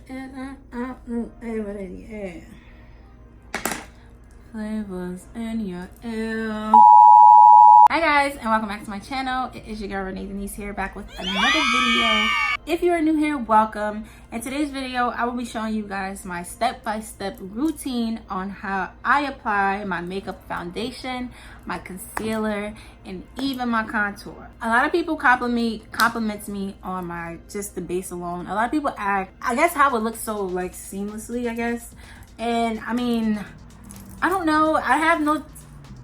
air. Flavors in your ear. Hi guys, and welcome back to my channel. It is your girl Renea Denese here, back with another video. If you are new here, welcome. In today's video, I will be showing you guys my step-by-step routine on how I apply my makeup foundation, my concealer, and even my contour. A lot of people compliments me on my just the base alone. A lot of people ask, I guess, how it looks so like seamlessly, I guess. And I mean, I don't know. I have no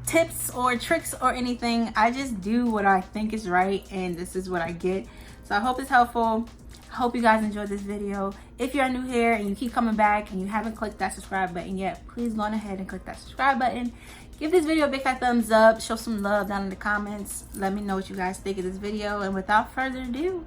tips or tricks or anything. I just do what I think is right, and this is what I get. So I hope it's helpful. I hope you guys enjoyed this video. If you're new here and you keep coming back and you haven't clicked that subscribe button yet, please go on ahead and click that subscribe button. Give this video a big fat thumbs up. Show some love down in the comments. Let me know what you guys think of this video. And without further ado,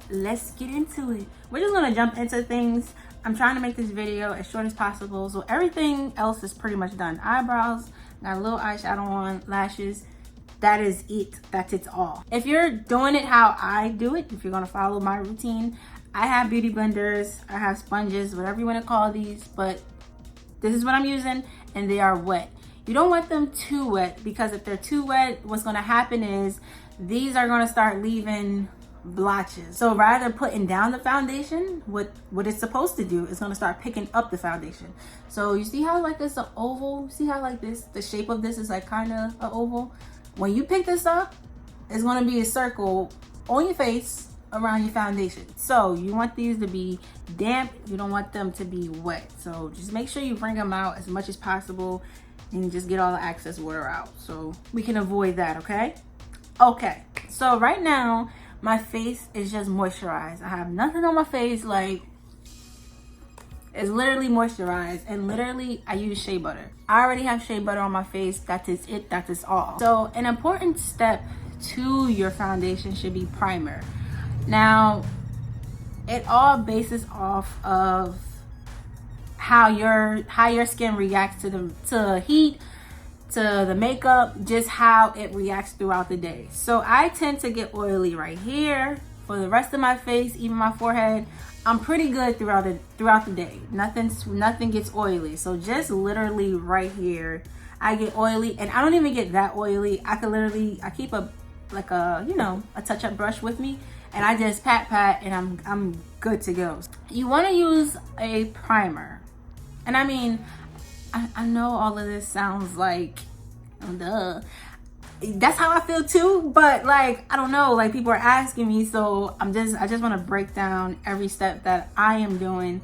let's get into it. We're just gonna jump into things. I'm trying to make this video as short as possible, so everything else is pretty much done. Eyebrows, got a little eyeshadow on, lashes. That is it. That's it all. If you're doing it how I do it, if you're gonna follow my routine, I have beauty blenders, I have sponges, whatever you wanna call these, but this is what I'm using, and they are wet. You don't want them too wet, because if they're too wet, what's gonna happen is these are gonna start leaving blotches. So rather putting down the foundation, what it's supposed to do is going to start picking up the foundation. So you see how like it's an oval? See how like this, the shape of this is like kind of an oval? When you pick this up, it's going to be a circle on your face around your foundation. So you want these to be damp. You don't want them to be wet. So just make sure you bring them out as much as possible and just get all the excess water out, so we can avoid that. Okay, so right now my face is just moisturized. I have nothing on my face. Like, it's literally moisturized, and literally I use shea butter. I already have shea butter on my face. That is it. That is all. So an important step to your foundation should be primer. Now, it all bases off of how your skin reacts to heat, to the makeup, just how it reacts throughout the day. So I tend to get oily right here. For the rest of my face, even my forehead, I'm pretty good throughout the day. Nothing gets oily. So just literally right here, I get oily, and I don't even get that oily. I keep a touch-up brush with me, and I just pat, and I'm good to go. You want to use a primer, and I mean, I know all of this sounds like, duh. That's how I feel too, but like, I don't know, like people are asking me, so I just want to break down every step that I am doing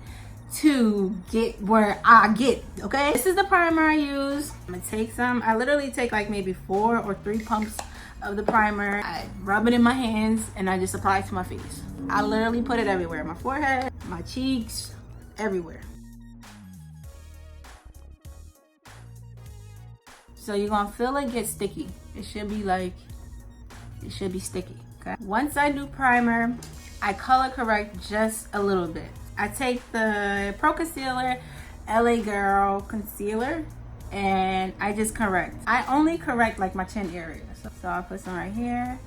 to get where I get, okay? This is the primer I use. I'm gonna take some. I literally take like maybe 4 or 3 pumps of the primer. I rub it in my hands and I just apply it to my face. I literally put it everywhere, my forehead, my cheeks, everywhere. So you're gonna feel it get sticky. It should be sticky, okay? Once I do primer, I color correct just a little bit. I take the Pro Concealer LA Girl Concealer, and I just correct. I only correct like my chin area. So I'll put some right here.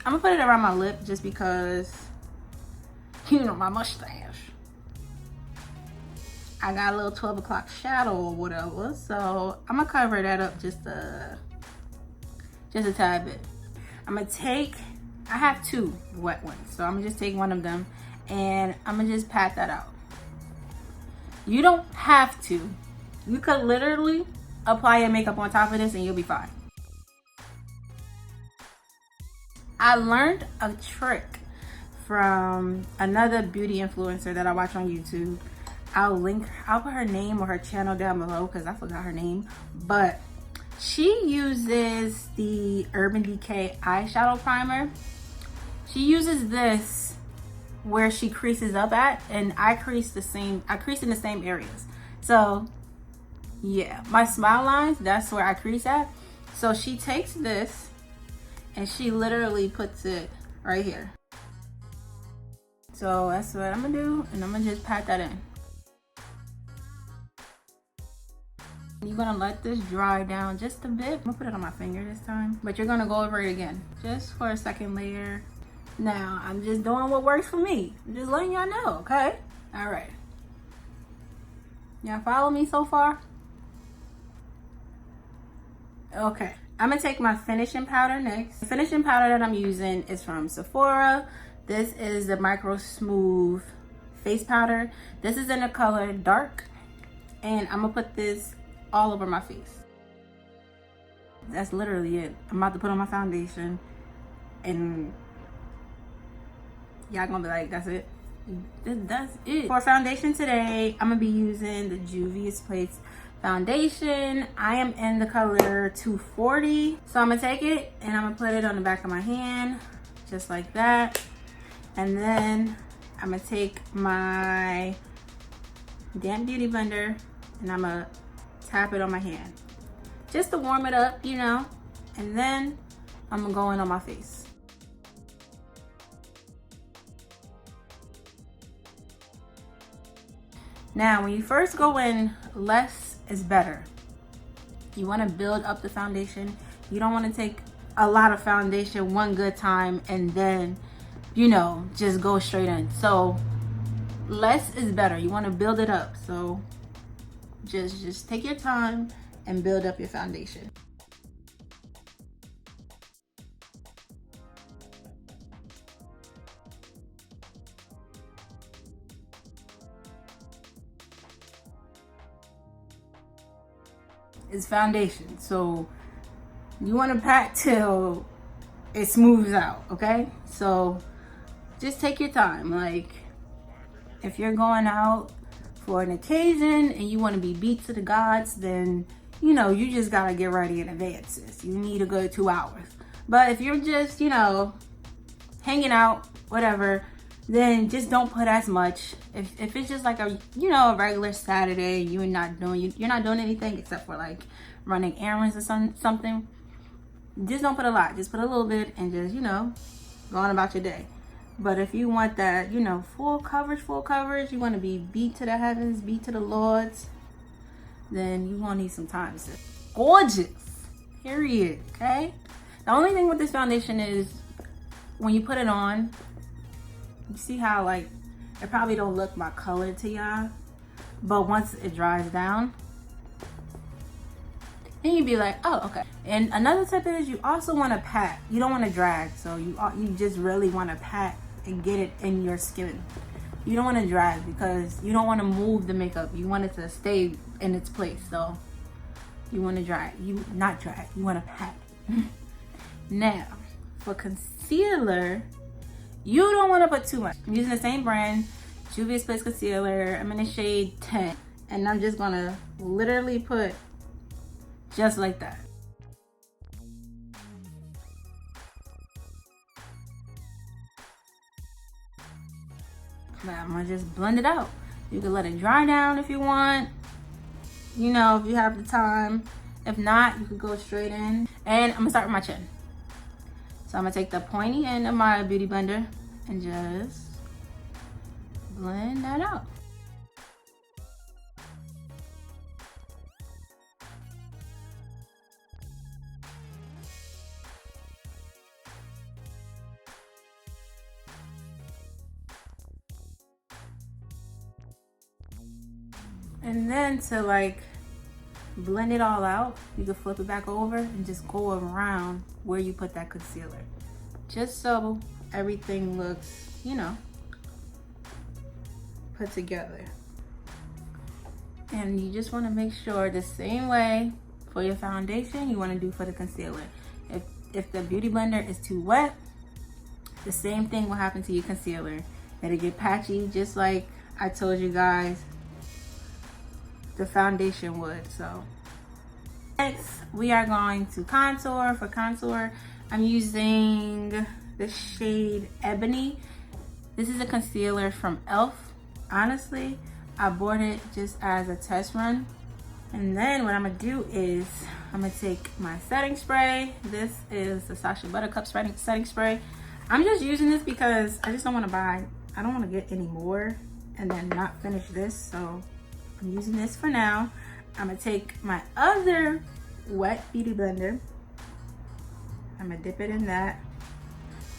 I'm gonna put it around my lip just because, you know, my mustache. I got a little 12 o'clock shadow or whatever, so I'm gonna cover that up just a tad bit. I'm gonna take, I have 2 wet ones, so I'm gonna just take one of them and I'm gonna just pat that out. You don't have to. You could literally apply your makeup on top of this and you'll be fine. I learned a trick from another beauty influencer that I watch on YouTube. I'll put her name or her channel down below because I forgot her name, but she uses the Urban Decay eyeshadow primer. She uses this where she creases up at, and I crease in the same areas. So yeah, my smile lines, that's where I crease at. So she takes this and she literally puts it right here. So that's what I'm gonna do, and I'm gonna just pat that in. You're gonna let this dry down just a bit. I'm gonna put it on my finger this time, but you're gonna go over it again just for a second layer, Now, I'm just doing what works for me. I'm just letting y'all know, okay? All right. Y'all follow me so far? Okay. I'm going to take my finishing powder next. The finishing powder that I'm using is from Sephora. This is the Micro Smooth face powder. This is in the color dark. And I'm going to put this all over my face. That's literally it. I'm about to put on my foundation. And y'all gonna be like, that's it? That's it. For foundation today, I'm gonna be using the Juvia's Place foundation. I am in the color 240. So I'm gonna take it and I'm gonna put it on the back of my hand, just like that. And then I'm gonna take my damp beauty blender and I'm gonna tap it on my hand. Just to warm it up, you know. And then I'm gonna go in on my face. Now, when you first go in, less is better. You want to build up the foundation. You don't want to take a lot of foundation one good time and then, you know, just go straight in. So, less is better. You want to build it up. So, just take your time and build up your foundation. It's foundation, so you want to pat till it smooths out, okay? So just take your time. Like, if you're going out for an occasion and you want to be beat to the gods, then, you know, you just gotta get ready in advance, sis. You need a good 2 hours. But if you're just, you know, hanging out, whatever, then just don't put as much. If it's just like a, you know, a regular Saturday, you're not doing anything except for like running errands or something, just don't put a lot. Just put a little bit and just, you know, go on about your day. But if you want that, you know, full coverage, you want to be beat to the heavens, beat to the lords, then you gonna need some time, sis. Gorgeous, period. Okay. The only thing with this foundation is when you put it on, you see how like it probably don't look my color to y'all, but once it dries down, then you'd be like, oh, okay. And another tip is you also want to pat. You don't want to drag, so you just really want to pat and get it in your skin. You don't want to drag because you don't want to move the makeup. You want it to stay in its place. So you want to drag. You want to pat. Now, for concealer, you don't want to put too much. I'm using the same brand, Juvia's Place concealer. I'm in the shade 10, and I'm just gonna literally put just like that. Now I'm gonna just blend it out. You can let it dry down if you want. You know, if you have the time. If not, you can go straight in. And I'm gonna start with my chin. So I'm gonna take the pointy end of my beauty blender and just blend that out. And then to like blend it all out, you can flip it back over and just go around where you put that concealer, just so everything looks, you know, put together. And you just want to make sure the same way for your foundation you want to do for the concealer. If the beauty blender is too wet, the same thing will happen to your concealer. It'll get patchy, just like I told you guys the foundation would. So next we are going to contour. For contour, I'm using the shade Ebony. This is a concealer from e.l.f. Honestly, I bought it just as a test run. And then what I'm gonna do is I'm gonna take my setting spray. This is the Sacha Buttercup setting spray. I'm just using this because I just don't want to buy, I don't want to get any more and then not finish this. So I'm using this for now. I'm gonna take my other wet beauty blender. I'm gonna dip it in that.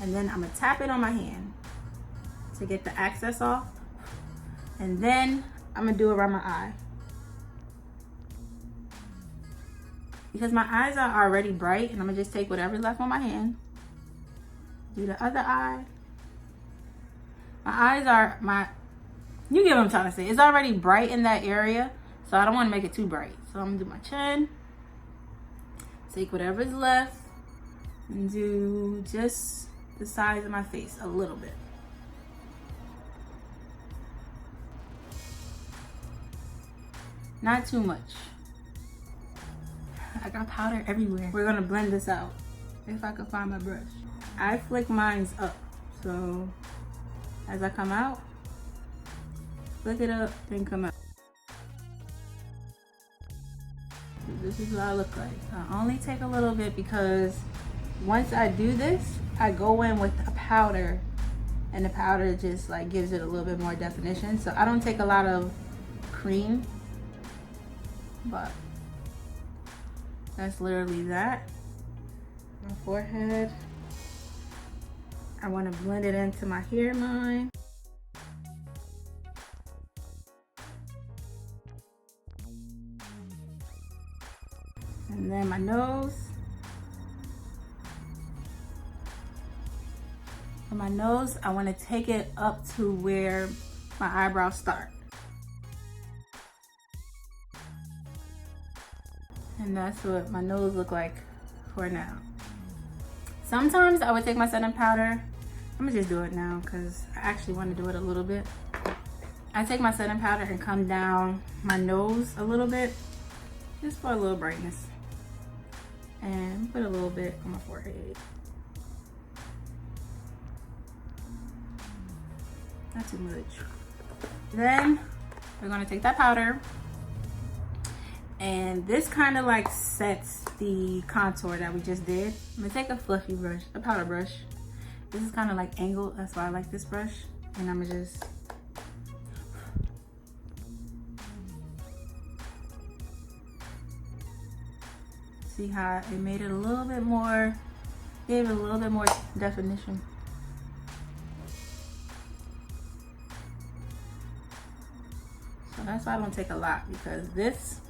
And then I'm gonna tap it on my hand to get the excess off. And then I'm gonna do it around my eye. Because my eyes are already bright, and I'm gonna just take whatever's left on my hand. Do the other eye. My eyes are, you get what I'm trying to say. It's already bright in that area, so I don't wanna make it too bright. So I'm gonna do my chin. Take whatever's left and do just the sides of my face a little bit. Not too much. I got powder everywhere. We're gonna blend this out. If I can find my brush. I flick mine's up. So as I come out, flick it up, then come out. This is what I look like. I only take a little bit because once I do this, I go in with a powder, and the powder just like gives it a little bit more definition. So I don't take a lot of cream, but that's literally that. My forehead, I want to blend it into my hairline. And then my nose. For my nose, I want to take it up to where my eyebrows start. And that's what my nose look like for now. Sometimes I would take my setting powder. I'm gonna just do it now because I actually want to do it a little bit. I take my setting powder and come down my nose a little bit, just for a little brightness. And put a little bit on my forehead. Not too much. Then we're gonna take that powder, and this kind of like sets the contour that we just did. I'm gonna take a fluffy brush, a powder brush. This is kind of like angled, that's why I like this brush. And I'm gonna just see how it made it a little bit more, gave it a little bit more definition. So that's why I don't take a lot, because this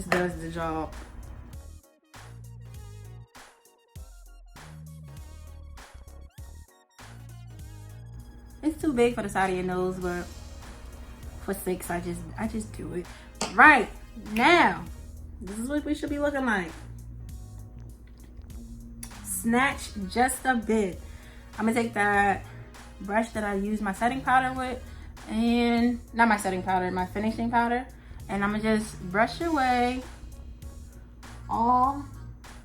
does the job. It's too big for the side of your nose, but for 6, I just do it. Right now, this is what we should be looking like. Snatch just a bit. I'm gonna take that brush that I use my setting powder with, and not my setting powder, my finishing powder, and I'm gonna just brush away all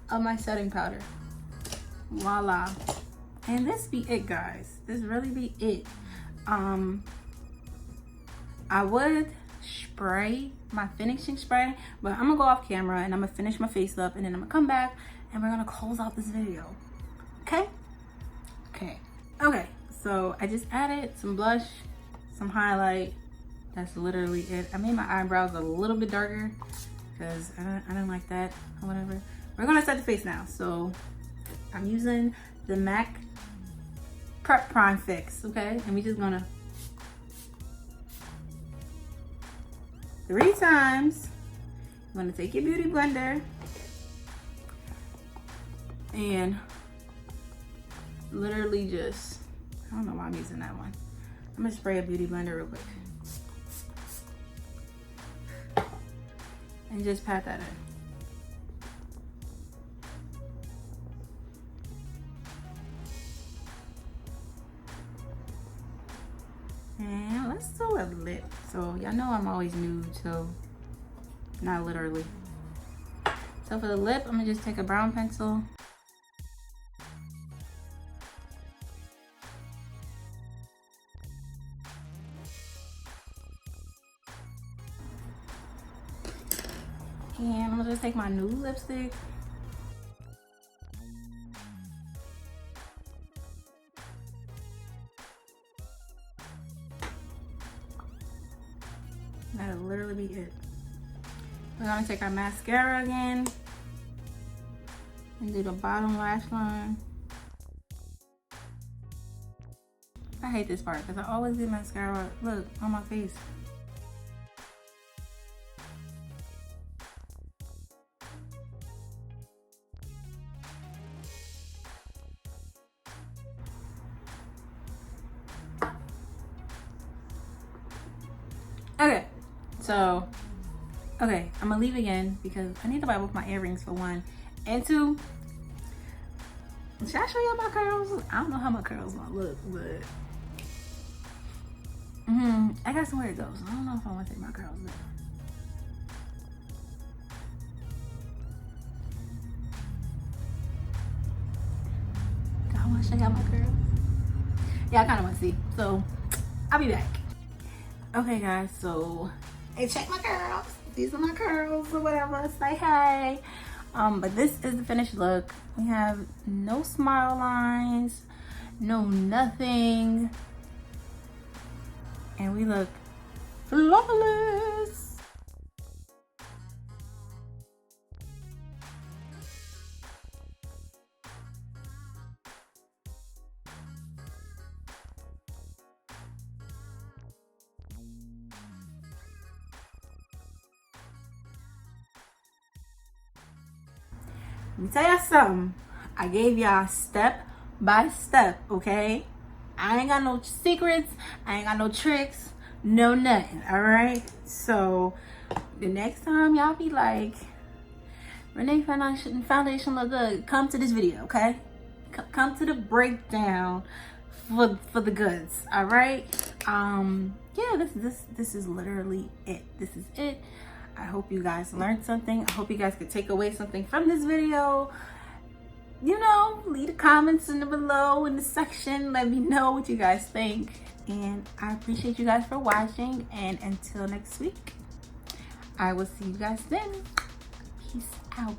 of my setting powder. Voila. And this be it, guys. This really be it. I would spray my finishing spray, but I'm gonna go off camera and I'm gonna finish my face up, and then I'm gonna come back and we're gonna close out this video. Okay? Okay, so I just added some blush, some highlight. That's literally it. I made my eyebrows a little bit darker because I don't like that or whatever. We're gonna set the face now. So I'm using the MAC Prep Prime Fix, okay? And we just gonna 3 times. You're gonna take your beauty blender and literally just, I don't know why I'm using that one. I'm gonna spray a beauty blender real quick and just pat that in. And let's do a lip. So y'all know I'm always nude, so not literally. So for the lip, I'm gonna just take a brown pencil. And I'm gonna just take my nude lipstick. That'll literally be it. We're gonna take our mascara again. And do the bottom lash line. I hate this part because I always get mascara, look, on my face. Okay, so, okay, I'm gonna leave again because I need to buy both my earrings for one. And two, should I show you my curls? I don't know how my curls gonna look, but I got somewhere to go, so I don't know if I want to take my curls down. I want to show y'all my curls. Yeah, I kind of want to see. So I'll be back. Okay, guys. So hey, check my curls. These are my curls or whatever. Say hey. But this is the finished look. We have no smile lines, no nothing. And we look flawless. Let me tell y'all something. I gave y'all step by step, okay? I ain't got no secrets. I ain't got no tricks. No nothing, all right? So the next time y'all be like, Renee foundation look good, come to this video, okay? Come to the breakdown for the goods, all right? Yeah, this is literally it. This is it. I hope you guys learned something. I hope you guys could take away something from this video. You know, leave the comments in the below in the section. Let me know what you guys think. And I appreciate you guys for watching. And until next week, I will see you guys then. Peace out.